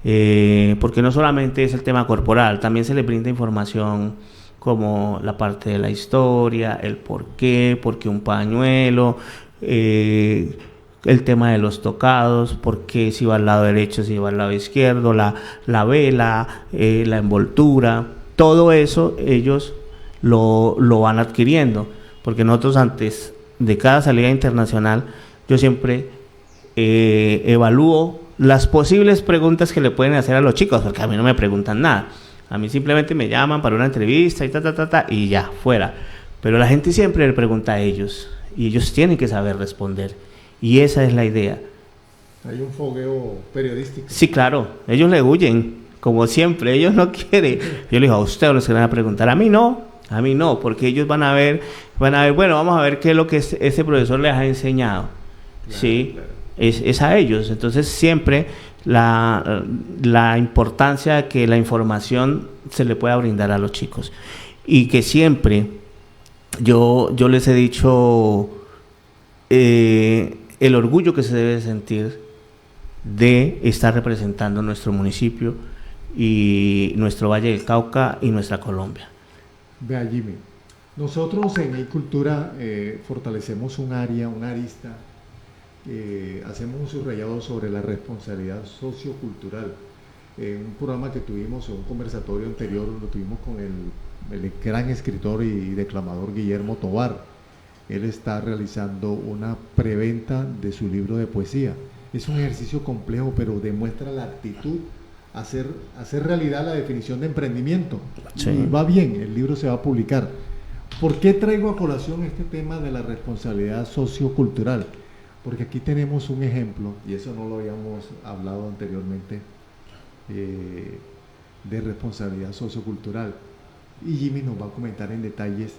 porque no solamente es el tema corporal, también se les brinda información como la parte de la historia, el por qué un pañuelo, el tema de los tocados, por qué si va al lado derecho, si va al lado izquierdo, la vela, la envoltura, todo eso ellos lo van adquiriendo, porque nosotros antes de cada salida internacional, yo siempre evalúo las posibles preguntas que le pueden hacer a los chicos, porque a mí no me preguntan nada. A mí simplemente me llaman para una entrevista y ya, fuera. Pero la gente siempre le pregunta a ellos, y ellos tienen que saber responder. Y esa es la idea. Hay un fogueo periodístico. Sí, claro, ellos le huyen, como siempre, ellos no quieren. Yo le digo, a usted les van a preguntar, a mí no, porque ellos van a ver, bueno, vamos a ver qué es lo que ese profesor les ha enseñado. Claro, sí, claro. Es a ellos. Entonces siempre la importancia de que la información se le pueda brindar a los chicos. Y que siempre, yo les he dicho, el orgullo que se debe sentir de estar representando nuestro municipio y nuestro Valle del Cauca y nuestra Colombia. Vea, Jimmy, nosotros en E-Cultura fortalecemos una arista, hacemos un subrayado sobre la responsabilidad sociocultural. Un programa que tuvimos, un conversatorio anterior, lo tuvimos con el gran escritor y declamador Guillermo Tovar. Él está realizando una preventa de su libro de poesía. Es un ejercicio complejo, pero demuestra la actitud a hacer realidad la definición de emprendimiento. Sí. Y va bien, el libro se va a publicar. ¿Por qué traigo a colación este tema de la responsabilidad sociocultural? Porque aquí tenemos un ejemplo, y eso no lo habíamos hablado anteriormente, de responsabilidad sociocultural. Y Jimmy nos va a comentar en detalles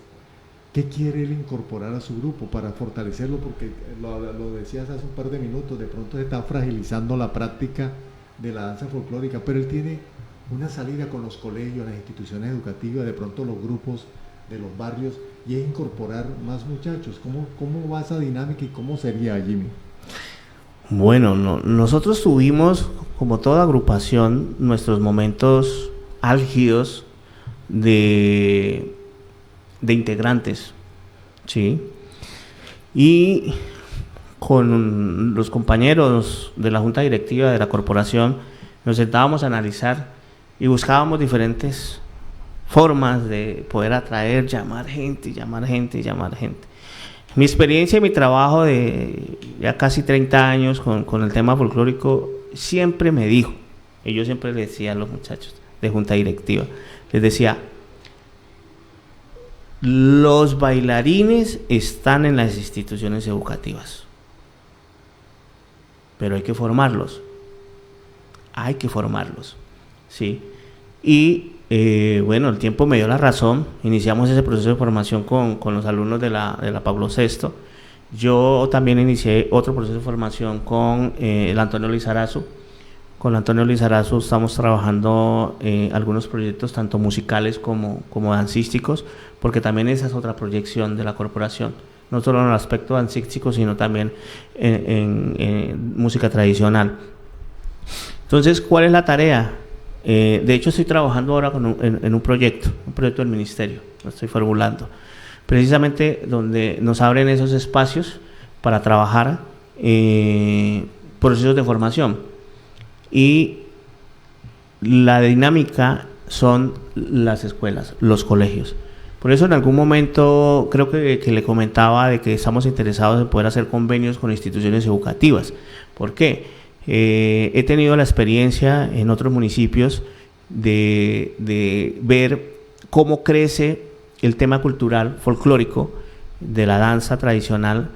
qué quiere él incorporar a su grupo para fortalecerlo, porque lo decías hace un par de minutos, de pronto se está fragilizando la práctica de la danza folclórica, pero él tiene una salida con los colegios, las instituciones educativas, de pronto los grupos de los barrios, y es incorporar más muchachos. ¿Cómo va esa dinámica y cómo sería, Jimmy? Bueno, nosotros tuvimos, como toda agrupación, nuestros momentos álgidos de integrantes, ¿sí? Y con los compañeros de la junta directiva de la corporación nos sentábamos a analizar y buscábamos diferentes formas de poder atraer, llamar gente. Mi experiencia y mi trabajo de ya casi 30 años con el tema folclórico siempre me dijo, y yo siempre les decía a los muchachos de junta directiva, les decía, los bailarines están en las instituciones educativas, pero hay que formarlos, ¿sí? Y bueno, el tiempo me dio la razón, iniciamos ese proceso de formación con los alumnos de la Pablo VI. Yo también inicié otro proceso de formación con el Antonio Lizarazo. Con Antonio Lizarazo estamos trabajando algunos proyectos tanto musicales como dancísticos, porque también esa es otra proyección de la corporación, no solo en el aspecto dancístico, sino también en música tradicional. Entonces, ¿cuál es la tarea? De hecho, estoy trabajando ahora en un proyecto del ministerio, lo estoy formulando, precisamente donde nos abren esos espacios para trabajar procesos de formación. Y la dinámica son las escuelas, los colegios. Por eso en algún momento creo que le comentaba de que estamos interesados en poder hacer convenios con instituciones educativas. ¿Por qué? He tenido la experiencia en otros municipios de ver cómo crece el tema cultural folclórico de la danza tradicional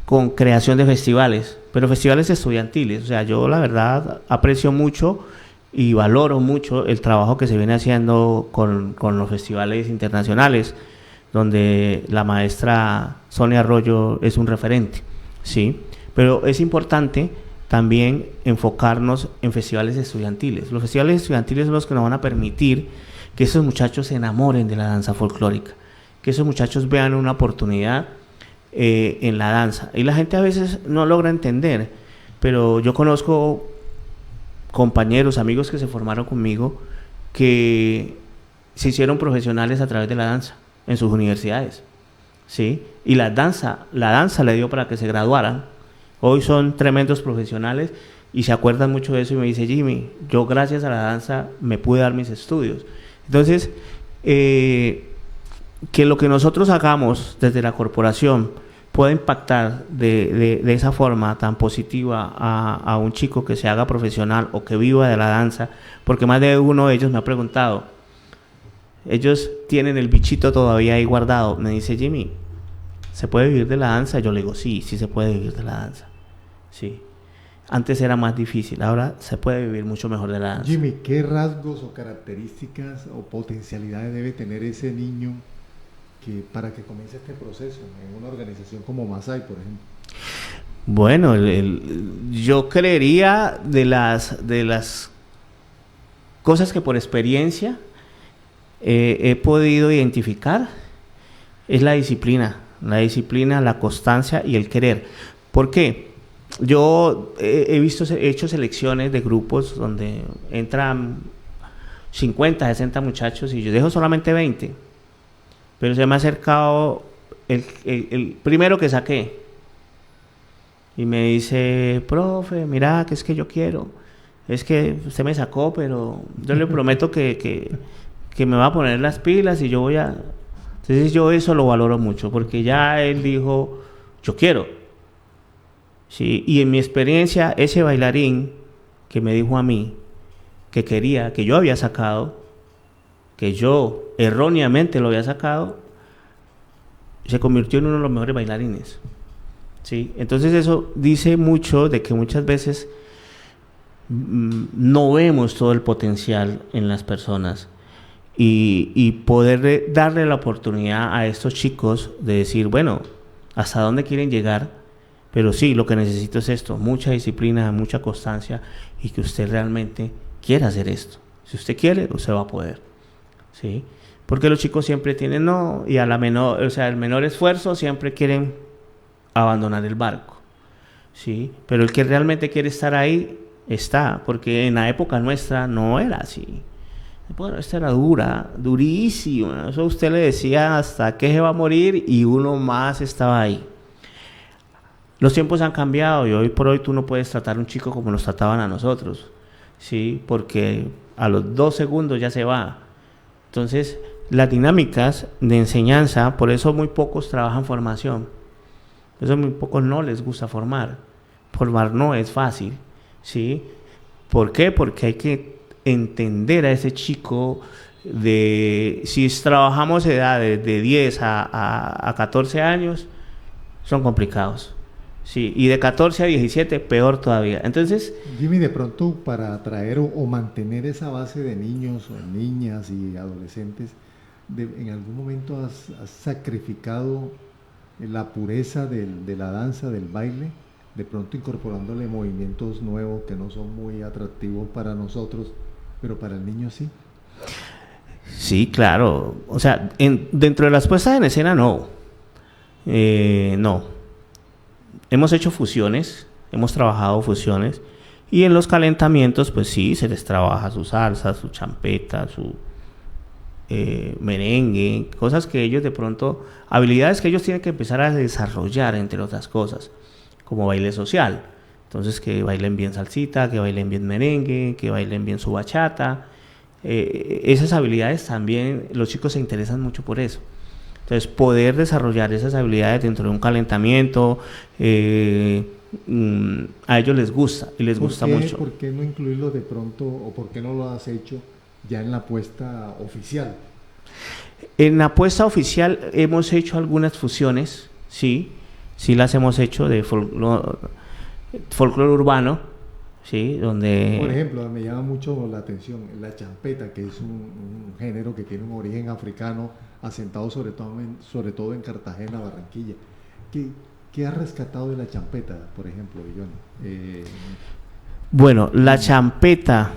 con creación de festivales, pero festivales estudiantiles. O sea, yo la verdad aprecio mucho y valoro mucho el trabajo que se viene haciendo con los festivales internacionales, donde la maestra Sonia Arroyo es un referente, ¿sí? Pero es importante también enfocarnos en festivales estudiantiles. Los festivales estudiantiles son los que nos van a permitir que esos muchachos se enamoren de la danza folclórica, que esos muchachos vean una oportunidad en la danza. Y la gente a veces no logra entender, pero yo conozco compañeros, amigos que se formaron conmigo, que se hicieron profesionales a través de la danza en sus universidades, ¿sí? Y la danza le dio para que se graduaran. Hoy son tremendos profesionales y se acuerdan mucho de eso y me dice, Jimmy, yo gracias a la danza me pude dar mis estudios. Entonces, que lo que nosotros hagamos desde la corporación pueda impactar de esa forma tan positiva a un chico que se haga profesional o que viva de la danza, porque más de uno de ellos me ha preguntado, ellos tienen el bichito todavía ahí guardado. Me dice, Jimmy, ¿se puede vivir de la danza? Yo le digo, sí se puede vivir de la danza. Sí. Antes era más difícil, ahora se puede vivir mucho mejor de la danza. Jimmy, ¿qué rasgos o características o potencialidades debe tener ese niño para que comience este proceso en una organización como Masai, por ejemplo? Bueno, yo creería de las cosas que por experiencia he podido identificar es la disciplina, la constancia y el querer. ¿Por qué? Yo he hecho selecciones de grupos donde entran 50, 60 muchachos y yo dejo solamente 20. Pero se me ha acercado el primero que saqué y me dice, profe, mira, que es que yo quiero, es que usted me sacó, pero yo le prometo que me va a poner las pilas y yo voy a... Entonces yo eso lo valoro mucho, porque ya él dijo, yo quiero. Sí, y en mi experiencia, ese bailarín que me dijo a mí que quería, que yo había sacado, que yo erróneamente lo había sacado, se convirtió en uno de los mejores bailarines. ¿Sí? Entonces eso dice mucho de que muchas veces no vemos todo el potencial en las personas y poder darle la oportunidad a estos chicos de decir, bueno, hasta dónde quieren llegar, pero sí, lo que necesito es esto, mucha disciplina, mucha constancia y que usted realmente quiera hacer esto. Si usted quiere, usted va a poder. ¿Sí? Porque los chicos siempre tienen no, y a la menor, o sea, el menor esfuerzo siempre quieren abandonar el barco. ¿Sí? Pero el que realmente quiere estar ahí está, porque en la época nuestra no era así. Bueno, esta era durísima. Eso usted le decía hasta que se va a morir y uno más estaba ahí. Los tiempos han cambiado y hoy por hoy tú no puedes tratar a un chico como nos trataban a nosotros, ¿sí? Porque a los 2 segundos ya se va. Entonces, las dinámicas de enseñanza, por eso muy pocos trabajan formación. Por eso muy pocos no les gusta formar. Formar no es fácil, ¿sí? ¿Por qué? Porque hay que entender a ese chico si trabajamos edades de 10 a 14 años, son complicados. Sí, y de 14 a 17, peor todavía. Entonces, Jimmy, de pronto para atraer o mantener esa base de niños o niñas y adolescentes, ¿en algún momento has sacrificado la pureza de la danza, del baile? De pronto incorporándole movimientos nuevos que no son muy atractivos para nosotros, pero para el niño sí. Sí, claro. O sea, dentro de las puestas en escena no. No. Hemos hecho fusiones, hemos trabajado fusiones y en los calentamientos pues sí, se les trabaja su salsa, su champeta, su merengue, cosas que ellos de pronto, habilidades que ellos tienen que empezar a desarrollar, entre otras cosas, como baile social. Entonces que bailen bien salsita, que bailen bien merengue, que bailen bien su bachata. Esas habilidades también, los chicos se interesan mucho por eso. Entonces, poder desarrollar esas habilidades dentro de un calentamiento, a ellos les gusta y les gusta mucho. ¿Por qué no incluirlo de pronto o por qué no lo has hecho ya en la puesta oficial? En la puesta oficial hemos hecho algunas fusiones, sí las hemos hecho de folclore urbano, sí, donde... Por ejemplo, me llama mucho la atención la champeta, que es un género que tiene un origen africano, asentado sobre todo en Cartagena, Barranquilla. ¿Qué has rescatado de la champeta, por ejemplo, Johnny? Bueno, la champeta,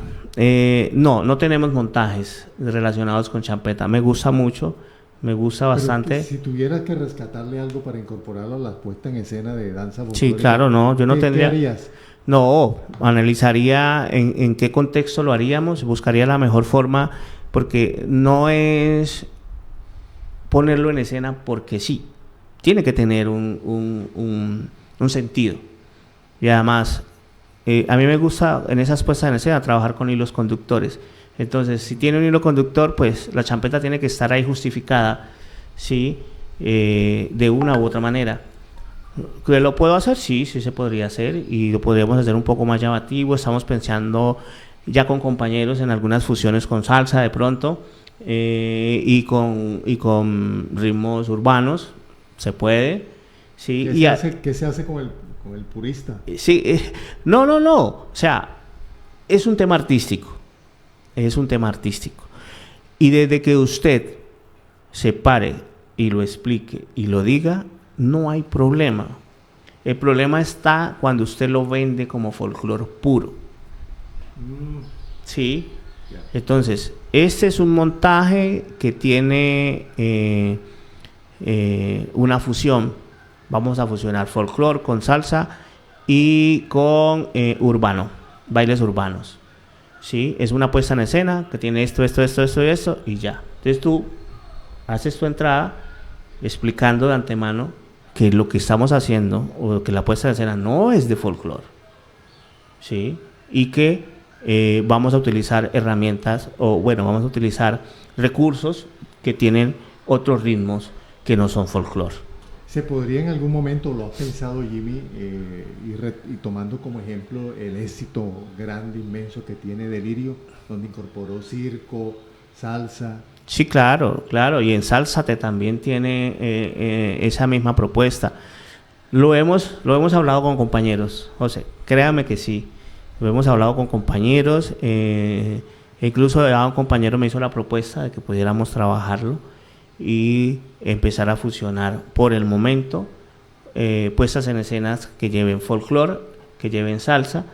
no tenemos montajes relacionados con champeta. Me gusta mucho, me gusta bastante. Pero si tuvieras que rescatarle algo para incorporarlo a la puesta en escena de danza folclórica, sí, claro, no, yo no tendría... ¿Qué harías? No, analizaría en qué contexto lo haríamos, buscaría la mejor forma, porque no es ponerlo en escena porque sí, tiene que tener un sentido. Y además, a mí me gusta en esas puestas en escena trabajar con hilos conductores. Entonces, si tiene un hilo conductor, pues la champeta tiene que estar ahí justificada, ¿sí? De una u otra manera. ¿Que lo puedo hacer? Sí, sí se podría hacer y lo podríamos hacer un poco más llamativo. Estamos pensando ya con compañeros en algunas fusiones con salsa de pronto y con ritmos urbanos, se puede. Sí. ¿Qué se hace con el purista? Sí, no, o sea, es un tema artístico, y desde que usted se pare y lo explique y lo diga, no hay problema. El problema está cuando usted lo vende como folclore puro. Sí. Entonces, este es un montaje que tiene una fusión. Vamos a fusionar folclore con salsa y con urbano, bailes urbanos. ¿Sí? Es una puesta en escena que tiene esto y ya. Entonces tú haces tu entrada explicando de antemano que lo que estamos haciendo o que la puesta en escena no es de folclore. ¿Sí? Y que vamos a utilizar herramientas vamos a utilizar recursos que tienen otros ritmos que no son folclore. ¿Se podría en algún momento, lo has pensado, Jimmy, y tomando como ejemplo el éxito grande, inmenso que tiene Delirio, donde incorporó circo, salsa? Sí, claro, y en Sálzate también tiene esa misma propuesta. Lo hemos hablado con compañeros, José, créame que sí, lo hemos hablado con compañeros, incluso un compañero me hizo la propuesta de que pudiéramos trabajarlo y empezar a fusionar por el momento puestas en escenas que lleven folclore, que lleven salsa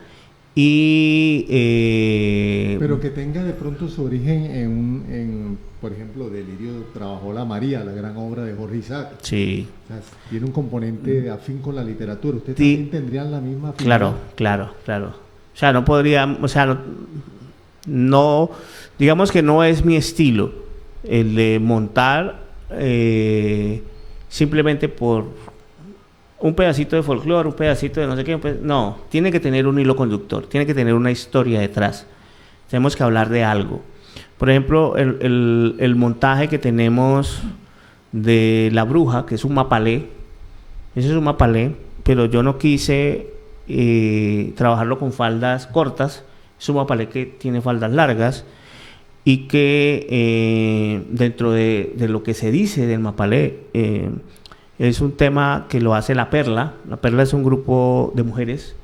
y pero que tenga de pronto su origen en por ejemplo, Delirio trabajó La María, la gran obra de Jorge Isaac. Sí. O sea, tiene un componente afín con la literatura. ¿Ustedes también tendrían la misma afinidad? Claro. O sea, no podría, no, digamos que no es mi estilo el de montar simplemente por un pedacito de folclore, un pedacito de no sé qué, no, tiene que tener un hilo conductor, tiene que tener una historia detrás, tenemos que hablar de algo. Por ejemplo, el montaje que tenemos de La Bruja, que es un mapalé, ese es un mapalé, pero yo no quise trabajarlo con faldas cortas, es un mapalé que tiene faldas largas y que dentro de lo que se dice del mapalé es un tema que lo hace La Perla. La Perla es un grupo de mujeres,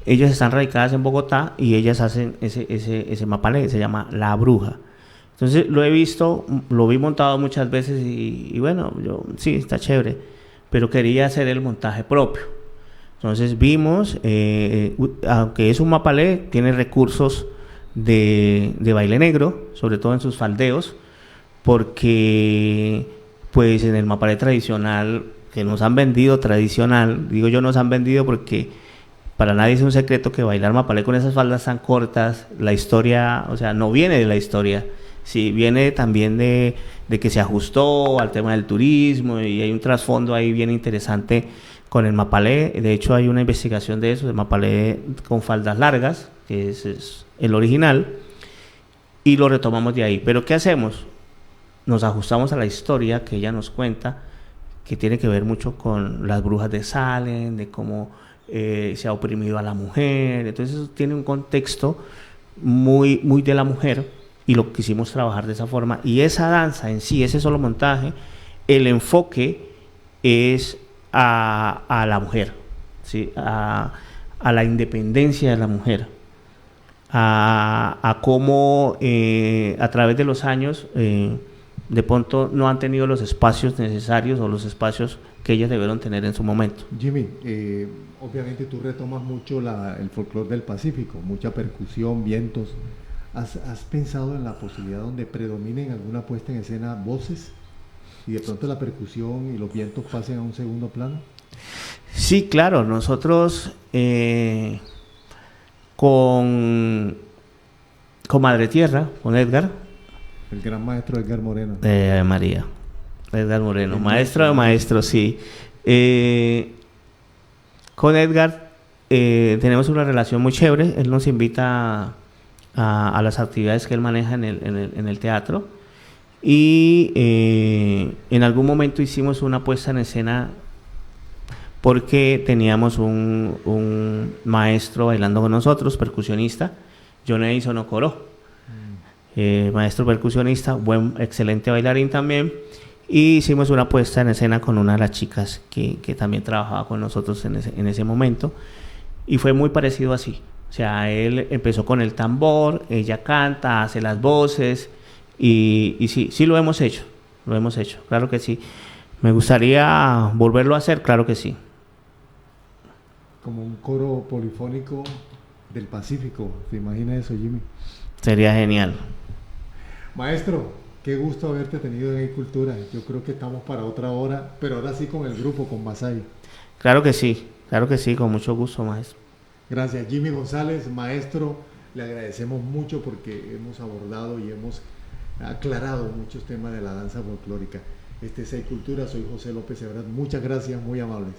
ellas están radicadas en Bogotá y ellas hacen ese mapalé, se llama La Bruja. Entonces lo he visto, lo vi montado muchas veces y bueno, yo sí, está chévere, pero quería hacer el montaje propio. Entonces vimos, aunque es un mapalé, tiene recursos de baile negro, sobre todo en sus faldeos, porque pues en el mapalé tradicional, que nos han vendido tradicional, digo yo nos han vendido porque para nadie es un secreto que bailar mapalé con esas faldas tan cortas, la historia, o sea, no viene de la historia, sí, viene también de que se ajustó al tema del turismo y hay un trasfondo ahí bien interesante con el mapalé. De hecho hay una investigación de eso, de mapalé con faldas largas, que es el original, y lo retomamos de ahí. Pero ¿qué hacemos? Nos ajustamos a la historia que ella nos cuenta, que tiene que ver mucho con las brujas de Salem, de cómo se ha oprimido a la mujer. Entonces eso tiene un contexto muy, muy de la mujer y lo quisimos trabajar de esa forma. Y esa danza en sí, ese solo montaje, el enfoque es a la mujer, ¿sí? a la independencia de la mujer, a cómo a través de los años de pronto no han tenido los espacios necesarios o los espacios que ellas debieron tener en su momento. Jimmy, obviamente tú retomas mucho el folclore del Pacífico, mucha percusión, vientos. ¿Has pensado en la posibilidad donde predominen alguna puesta en escena voces y de pronto la percusión y los vientos pasen a un segundo plano? Sí, claro, nosotros con Madre Tierra, con Edgar, el gran maestro Edgar Moreno. María, Edgar Moreno, maestro de maestros, sí. Con Edgar tenemos una relación muy chévere. Él nos invita a las actividades que él maneja en el teatro Y en algún momento hicimos una puesta en escena porque teníamos un maestro bailando con nosotros, percusionista, John Edison Ocoró, maestro percusionista, excelente bailarín también, y hicimos una puesta en escena con una de las chicas que también trabajaba con nosotros en ese momento, y fue muy parecido así. O sea, él empezó con el tambor, ella canta, hace las voces, y sí lo hemos hecho, claro que sí. Me gustaría volverlo a hacer, claro que sí. Como un coro polifónico del Pacífico, ¿te imaginas eso, Jimmy? Sería genial. Maestro, qué gusto haberte tenido en Cultura. Yo creo que estamos para otra hora, pero ahora sí con el grupo, con Masai. Claro que sí, con mucho gusto, maestro. Gracias, Jimmy González, maestro. Le agradecemos mucho porque hemos abordado y hemos aclarado muchos temas de la danza folclórica. Este es Cultura, soy José López Ebrard. Muchas gracias, muy amables.